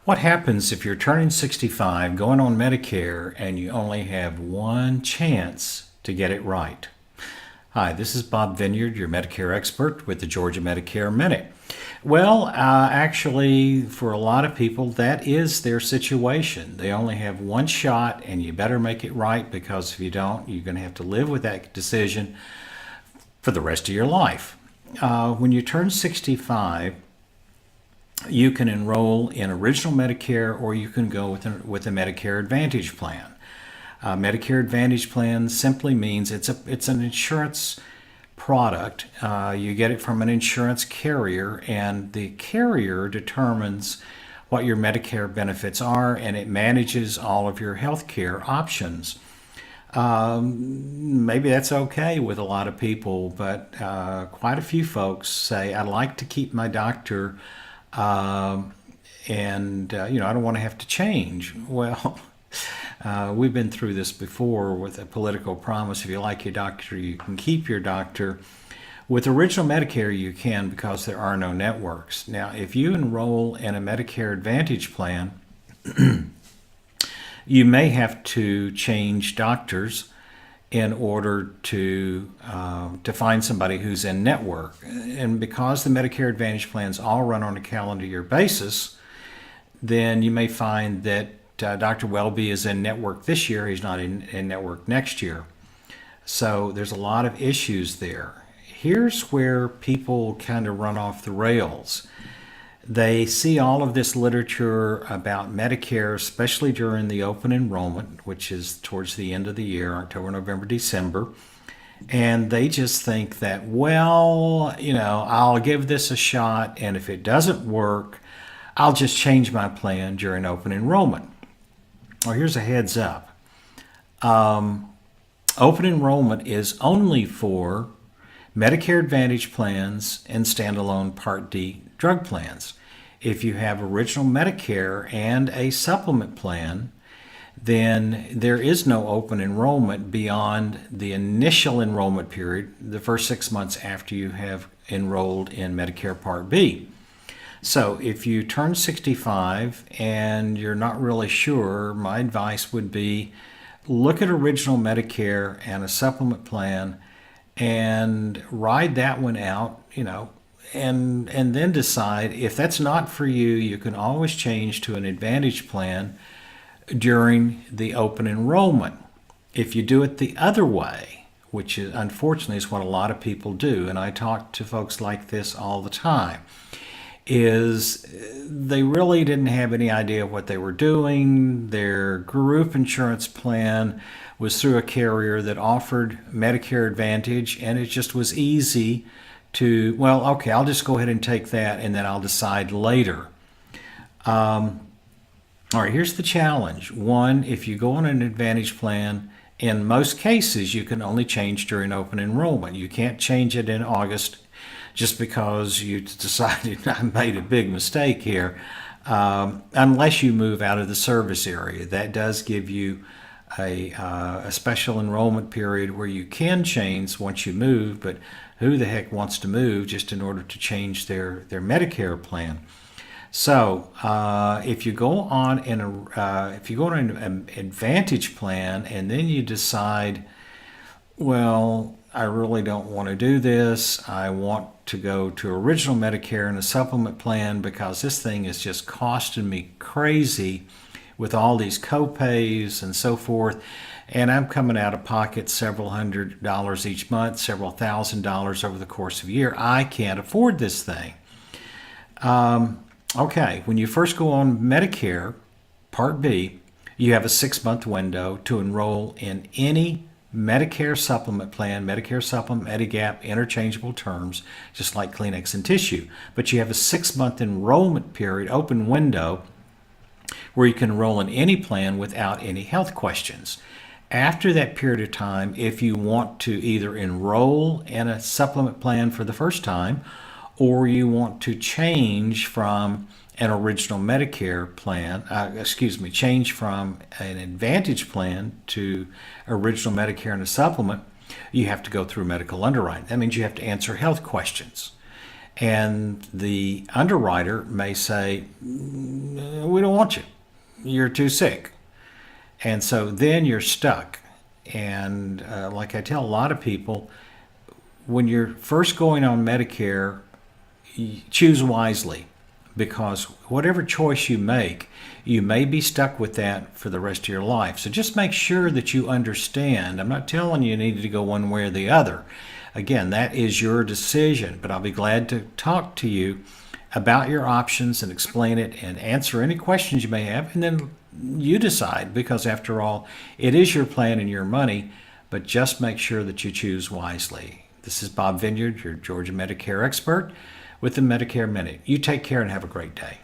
What happens if you're turning 65, going on Medicare, and you only have one chance to get it right? Hi, this is Bob Vineyard, your Medicare expert with the Georgia Medicare Minute. Well, actually, for a lot of people, that is their situation. They only have one shot, and you better make it right, because if you don't, you're going to have to live with that decision for the rest of your life. When you turn 65, you can enroll in original Medicare, or you can go with a Medicare Advantage plan. Medicare Advantage plan simply means it's an insurance product. You get it from an insurance carrier, and the carrier determines what your Medicare benefits are, and it manages all of your health care options. Maybe that's okay with a lot of people, but quite a few folks say, I'd like to keep my doctor, and I don't want to have to change. Well, we've been through this before with a political promise. If you like your doctor, you can keep your doctor. With original Medicare, you can, because there are no networks. Now, if you enroll in a Medicare Advantage plan, you may have to change doctors in order to find somebody who's in network. And because the Medicare Advantage plans all run on a calendar year basis, then you may find that Dr. Welby is in network this year, he's not in network next year. So there's a lot of issues there. Here's where people kind of run off the rails. They see all of this literature about Medicare, especially during the open enrollment, which is towards the end of the year, October, November, December. And they just think that, well, I'll give this a shot, and if it doesn't work, I'll just change my plan during open enrollment. Well, here's a heads up. Open enrollment is only for Medicare Advantage plans and standalone Part D drug plans. If you have original Medicare and a supplement plan, then there is no open enrollment beyond the initial enrollment period, the first 6 months after you have enrolled in Medicare Part B. So if you turn 65 and you're not really sure, my advice would be look at original Medicare and a supplement plan and ride that one out, and then decide if that's not for you. You can always change to an Advantage plan during the open enrollment. If you do it the other way, which is unfortunately is what a lot of people do, and I talk to folks like this all the time, is they really didn't have any idea what they were doing. Their group insurance plan was through a carrier that offered Medicare Advantage, and it just was easy to, well, okay, I'll just go ahead and take that, and then I'll decide later. All right, here's the challenge. One, if you go on an Advantage plan, in most cases, you can only change during open enrollment. You can't change it in August just because you decided I made a big mistake here, unless you move out of the service area. That does give you a special enrollment period where you can change once you move, but who the heck wants to move just in order to change their Medicare plan? So if you go on an Advantage plan and then you decide, well, I really don't want to do this, I want to go to original Medicare and a supplement plan because this thing is just costing me crazy with all these co-pays and so forth, and I'm coming out of pocket several $100s each month, several $1,000s over the course of a year. I can't afford this thing. Okay, when you first go on Medicare Part B, you have a 6-month window to enroll in any Medicare supplement plan, Medicare Supplement Medigap, interchangeable terms, just like Kleenex and tissue. But you have a 6-month enrollment period, open window, where you can enroll in any plan without any health questions. After that period of time, if you want to either enroll in a supplement plan for the first time, or you want to change from an original Medicare plan, change from an Advantage plan to original Medicare and a supplement, you have to go through medical underwriting. That means you have to answer health questions. And the underwriter may say, we don't want you. You're too sick. And so then you're stuck. And like I tell a lot of people, when you're first going on Medicare, choose wisely, because whatever choice you make, you may be stuck with that for the rest of your life. So just make sure that you understand. I'm not telling you need to go one way or the other. Again, that is your decision, but I'll be glad to talk to you about your options and explain it and answer any questions you may have, and then you decide, because after all, it is your plan and your money, but just make sure that you choose wisely. This is Bob Vineyard, your Georgia Medicare expert with the Medicare Minute. You take care and have a great day.